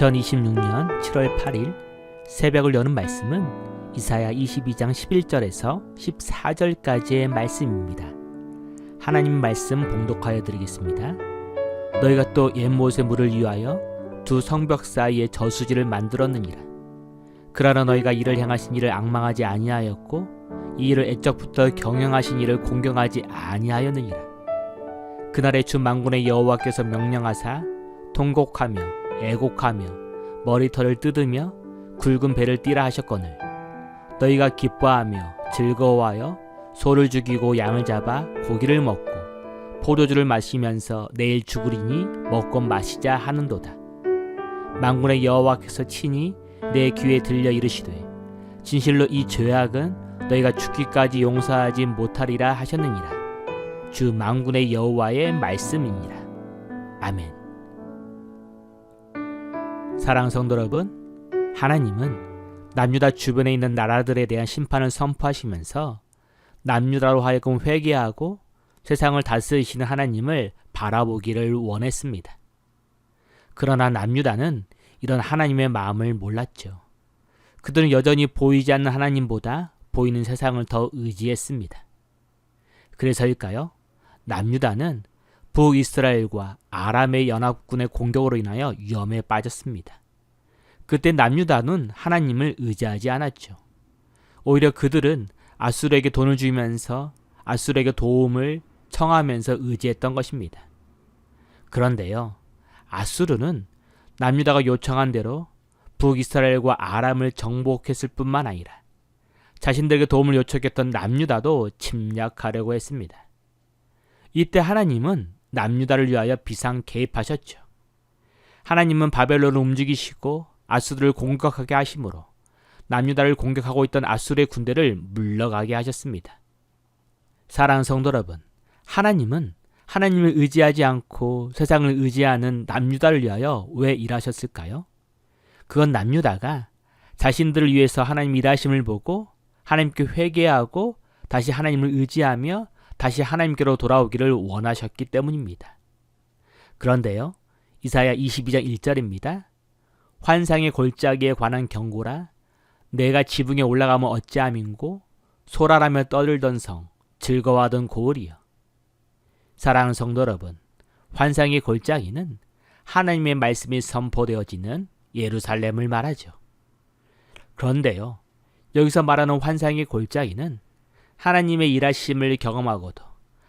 2026년 7월 8일 새벽을 여는 말씀은 이사야 22장 11절에서 14절까지의 말씀입니다. 하나님 말씀 봉독하여 드리겠습니다. 너희가 또 옛못의 물을 위하여 두 성벽 사이에 저수지를 만들었느니라. 그러나 너희가 이를 행하신 이를 앙망하지 아니하였고 이 일을 애적부터 경영하신 이를 공경하지 아니하였느니라. 그날에 주 만군의 여호와께서 명령하사 통곡하며 애곡하며 머리털을 뜯으며 굵은 배를 띠라 하셨거늘 너희가 기뻐하며 즐거워하여 소를 죽이고 양을 잡아 고기를 먹고 포도주를 마시면서 내일 죽으리니 먹고 마시자 하는도다. 만군의 여호와께서 친히 내 귀에 들려 이르시되 진실로 이 죄악은 너희가 죽기까지 용서하지 못하리라 하셨느니라. 주 만군의 여호와의 말씀이니라. 아멘. 사랑하는 성도 여러분, 하나님은 남유다 주변에 있는 나라들에 대한 심판을 선포하시면서 남유다로 하여금 회개하고 세상을 다스리시는 하나님을 바라보기를 원했습니다. 그러나 남유다는 이런 하나님의 마음을 몰랐죠. 그들은 여전히 보이지 않는 하나님보다 보이는 세상을 더 의지했습니다. 그래서일까요? 남유다는 북이스라엘과 아람의 연합군의 공격으로 인하여 위험에 빠졌습니다. 그때 남유다는 하나님을 의지하지 않았죠. 오히려 그들은 아수르에게 돈을 주면서 아수르에게 도움을 청하면서 의지했던 것입니다. 그런데요, 아수르는 남유다가 요청한 대로 북이스라엘과 아람을 정복했을 뿐만 아니라 자신들에게 도움을 요청했던 남유다도 침략하려고 했습니다. 이때 하나님은 남유다를 위하여 비상 개입하셨죠. 하나님은 바벨론을 움직이시고 아수르를 공격하게 하심으로 남유다를 공격하고 있던 아수르의 군대를 물러가게 하셨습니다. 사랑하는 성도 여러분, 하나님은 하나님을 의지하지 않고 세상을 의지하는 남유다를 위하여 왜 일하셨을까요? 그건 남유다가 자신들을 위해서 하나님 일하심을 보고 하나님께 회개하고 다시 하나님을 의지하며 다시 하나님께로 돌아오기를 원하셨기 때문입니다. 그런데요, 이사야 22장 1절입니다. 환상의 골짜기에 관한 경고라. 내가 지붕에 올라가면 어찌함인고 소랄하며 떠들던 성 즐거워하던 고을이여. 사랑하는 성도 여러분, 환상의 골짜기는 하나님의 말씀이 선포되어지는 예루살렘을 말하죠. 그런데요, 여기서 말하는 환상의 골짜기는 하나님의 일하심을 경험하고도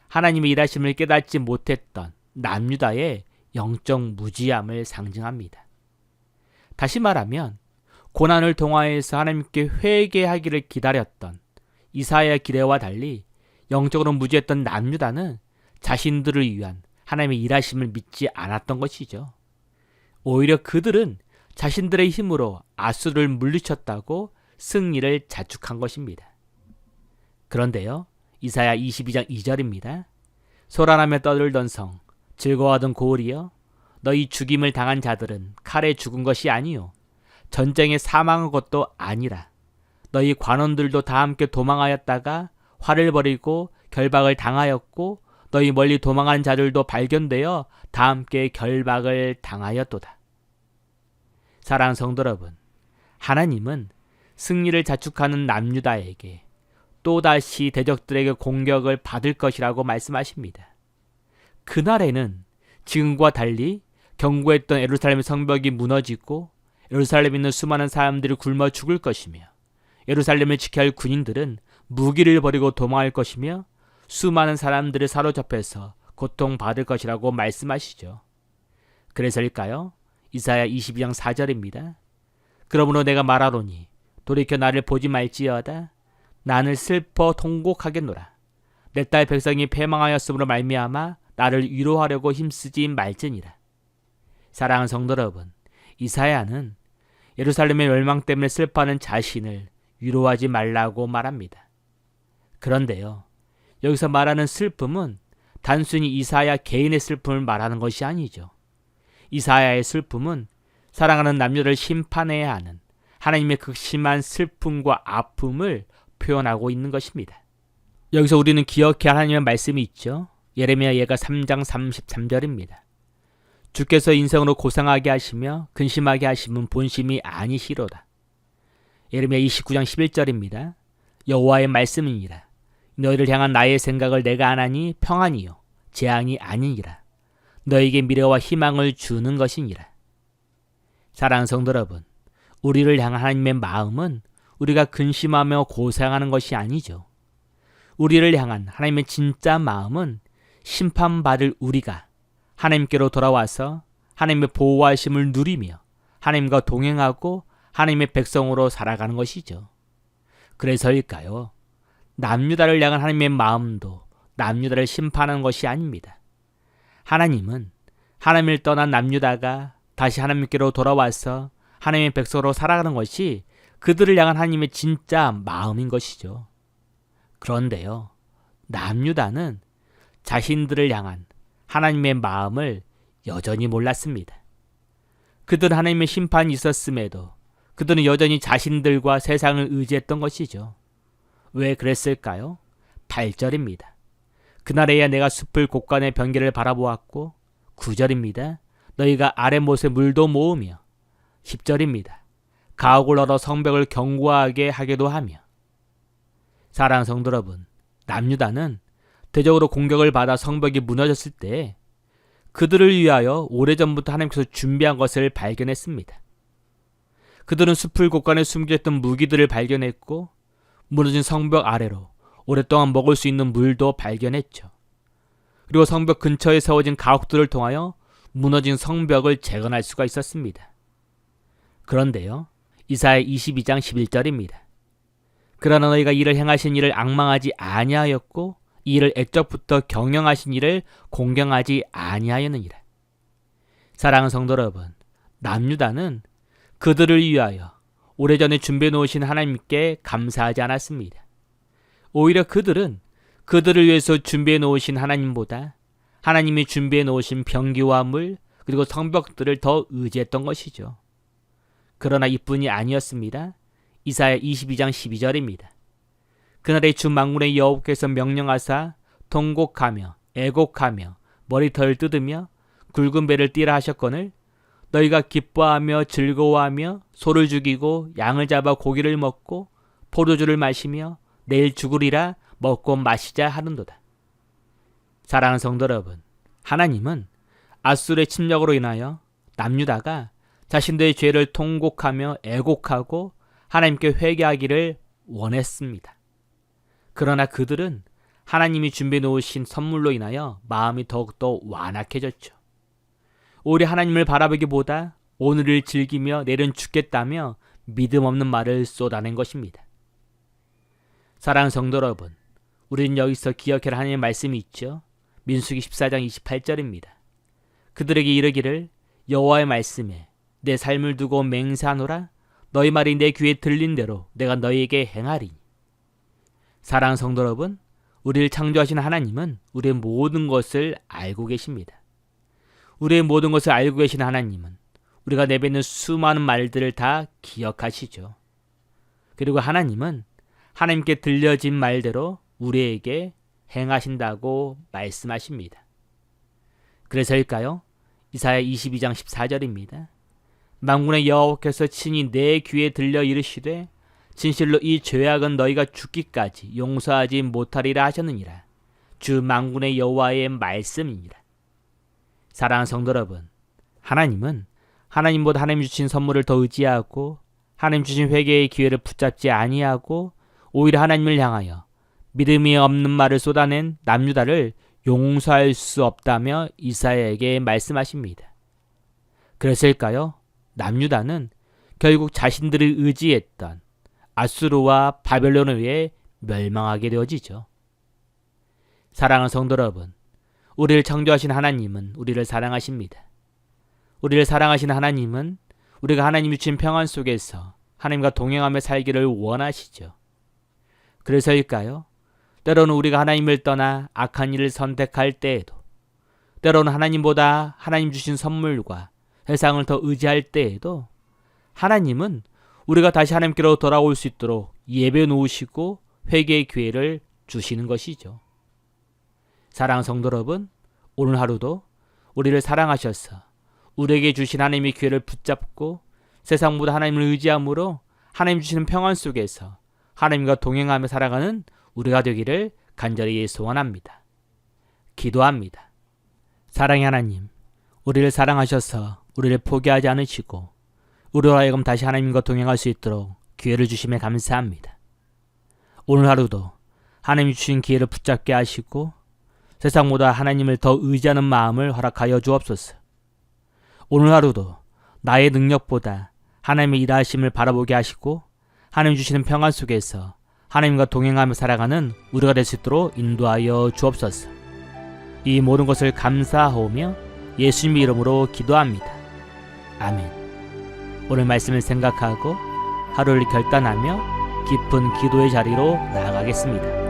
하나님의 일하심을 깨닫지 못했던 남유다의 영적 무지함을 상징합니다. 다시 말하면 고난을 통하여서 하나님께 회개하기를 기다렸던 이사야 기대와 달리 영적으로 무지했던 남유다는 자신들을 위한 하나님의 일하심을 믿지 않았던 것이죠. 오히려 그들은 자신들의 힘으로 아수르를 물리쳤다고 승리를 자축한 것입니다. 그런데요, 이사야 22장 2절입니다. 소란하며 떠들던 성, 즐거워하던 고을이여, 너희 죽임을 당한 자들은 칼에 죽은 것이 아니요 전쟁에 사망한 것도 아니라 너희 관원들도 다 함께 도망하였다가 활을 벌이고 결박을 당하였고 너희 멀리 도망한 자들도 발견되어 다 함께 결박을 당하였도다. 사랑하는 성도 여러분, 하나님은 승리를 자축하는 남유다에게 또다시 대적들에게 공격을 받을 것이라고 말씀하십니다. 그날에는 지금과 달리 견고했던 예루살렘의 성벽이 무너지고 예루살렘에 있는 수많은 사람들이 굶어 죽을 것이며 예루살렘을 지켜야 할 군인들은 무기를 버리고 도망할 것이며 수많은 사람들을 사로잡혀서 고통받을 것이라고 말씀하시죠. 그래서일까요? 이사야 22장 4절입니다. 그러므로 내가 말하노니 돌이켜 나를 보지 말지어다. 나는 슬퍼 통곡하겠노라. 내 딸 백성이 패망하였으므로 말미암아 나를 위로하려고 힘쓰지 말지니라. 사랑하는 성도 여러분, 이사야는 예루살렘의 멸망 때문에 슬퍼하는 자신을 위로하지 말라고 말합니다. 그런데요, 여기서 말하는 슬픔은 단순히 이사야 개인의 슬픔을 말하는 것이 아니죠. 이사야의 슬픔은 사랑하는 남녀를 심판해야 하는 하나님의 극심한 슬픔과 아픔을 표현하고 있는 것입니다. 여기서 우리는 기억해야 할 하나님의 말씀이 있죠. 예레미야 예가 3장 33절입니다. 주께서 인생으로 고상하게 하시며 근심하게 하심은 본심이 아니시로다. 예레미야 29장 11절입니다. 여호와의 말씀이니라. 너희를 향한 나의 생각을 내가 아나니 평안이요 재앙이 아니니라. 너에게 미래와 희망을 주는 것이니라. 사랑하는 성도 여러분, 우리를 향한 하나님의 마음은 우리가 근심하며 고생하는 것이 아니죠. 우리를 향한 하나님의 진짜 마음은 심판받을 우리가 하나님께로 돌아와서 하나님의 보호하심을 누리며 하나님과 동행하고 하나님의 백성으로 살아가는 것이죠. 그래서일까요? 남유다를 향한 하나님의 마음도 남유다를 심판하는 것이 아닙니다. 하나님은 하나님을 떠난 남유다가 다시 하나님께로 돌아와서 하나님의 백성으로 살아가는 것이 그들을 향한 하나님의 진짜 마음인 것이죠. 그런데요, 남유다는 자신들을 향한 하나님의 마음을 여전히 몰랐습니다. 그들은 하나님의 심판이 있었음에도 그들은 여전히 자신들과 세상을 의지했던 것이죠. 왜 그랬을까요? 8절입니다. 그날에야 내가 숲을 곳간의 변개를 바라보았고, 9절입니다. 너희가 아랫못에 물도 모으며, 10절입니다. 가옥을 얼어 성벽을 견고하게 하기도 하며. 사랑하는 성도 여러분, 남유다는 대적으로 공격을 받아 성벽이 무너졌을 때 그들을 위하여 오래전부터 하나님께서 준비한 것을 발견했습니다. 그들은 숲을 곳간에 숨겨있던 무기들을 발견했고 무너진 성벽 아래로 오랫동안 먹을 수 있는 물도 발견했죠. 그리고 성벽 근처에 세워진 가옥들을 통하여 무너진 성벽을 재건할 수가 있었습니다. 그런데요, 이사야 22장 11절입니다. 그러나 너희가 이를 행하신 일을 앙망하지 아니하였고 이 일을 액적부터 경영하신 이를 공경하지 아니하였느니라. 사랑하는 성도 여러분, 남유다는 그들을 위하여 오래전에 준비해 놓으신 하나님께 감사하지 않았습니다. 오히려 그들은 그들을 위해서 준비해 놓으신 하나님보다 하나님이 준비해 놓으신 병기와 물 그리고 성벽들을 더 의지했던 것이죠. 그러나 이뿐이 아니었습니다. 이사야 22장 12절입니다. 그날에 주 만군의 여호와께서 명령하사 통곡하며 애곡하며 머리털을 뜯으며 굵은 배를 띠라 하셨거늘 너희가 기뻐하며 즐거워하며 소를 죽이고 양을 잡아 고기를 먹고 포도주를 마시며 내일 죽으리라 먹고 마시자 하는도다. 사랑하는 성도 여러분, 하나님은 아수르의 침략으로 인하여 남유다가 자신들의 죄를 통곡하며 애곡하고 하나님께 회개하기를 원했습니다. 그러나 그들은 하나님이 준비해 놓으신 선물로 인하여 마음이 더욱더 완악해졌죠. 오히려 하나님을 바라보기보다 오늘을 즐기며 내일은 죽겠다며 믿음 없는 말을 쏟아낸 것입니다. 사랑하는 성도 여러분, 우리는 여기서 기억해야 할 하나님의 말씀이 있죠. 민수기 14장 28절입니다. 그들에게 이르기를 여호와의 말씀에 내 삶을 두고 맹세하노라 너희 말이 내 귀에 들린 대로 내가 너희에게 행하리니. 사랑하는 성도 여러분, 우리를 창조하신 하나님은 우리의 모든 것을 알고 계십니다. 우리의 모든 것을 알고 계신 하나님은 우리가 내뱉는 수많은 말들을 다 기억하시죠. 그리고 하나님은 하나님께 들려진 말대로 우리에게 행하신다고 말씀하십니다. 그래서일까요? 이사야 22장 14절입니다. 만군의 여호와께서 친히 내 귀에 들려 이르시되 진실로 이 죄악은 너희가 죽기까지 용서하지 못하리라 하셨느니라. 주 만군의 여호와의 말씀이니라. 사랑하는 성도 여러분, 하나님은 하나님보다 하나님 주신 선물을 더 의지하고 하나님 주신 회개의 기회를 붙잡지 아니하고 오히려 하나님을 향하여 믿음이 없는 말을 쏟아낸 남유다를 용서할 수 없다며 이사야에게 말씀하십니다. 그래서일까요? 남유다는 결국 자신들을 의지했던 아수르와 바벨론에 의해 멸망하게 되어지죠. 사랑하는 성도 여러분, 우리를 창조하신 하나님은 우리를 사랑하십니다. 우리를 사랑하신 하나님은 우리가 하나님이 주신 평안 속에서 하나님과 동행하며 살기를 원하시죠. 그래서일까요? 때로는 우리가 하나님을 떠나 악한 일을 선택할 때에도, 때로는 하나님보다 하나님 주신 선물과 세상을 더 의지할 때에도 하나님은 우리가 다시 하나님께로 돌아올 수 있도록 예배 놓으시고 회개의 기회를 주시는 것이죠. 사랑하는 성도 여러분, 오늘 하루도 우리를 사랑하셔서 우리에게 주신 하나님의 기회를 붙잡고 세상보다 하나님을 의지함으로 하나님 주시는 평안 속에서 하나님과 동행하며 살아가는 우리가 되기를 간절히 소원합니다. 기도합니다. 사랑의 하나님, 우리를 사랑하셔서 우리를 포기하지 않으시고 우리로 하여금 다시 하나님과 동행할 수 있도록 기회를 주심에 감사합니다. 오늘 하루도 하나님이 주신 기회를 붙잡게 하시고 세상보다 하나님을 더 의지하는 마음을 허락하여 주옵소서. 오늘 하루도 나의 능력보다 하나님의 일하심을 바라보게 하시고 하나님 주시는 평안 속에서 하나님과 동행하며 살아가는 우리가 될 수 있도록 인도하여 주옵소서. 이 모든 것을 감사하오며 예수님의 이름으로 기도합니다. 아멘. 오늘 말씀을 생각하고 하루를 결단하며 깊은 기도의 자리로 나아가겠습니다.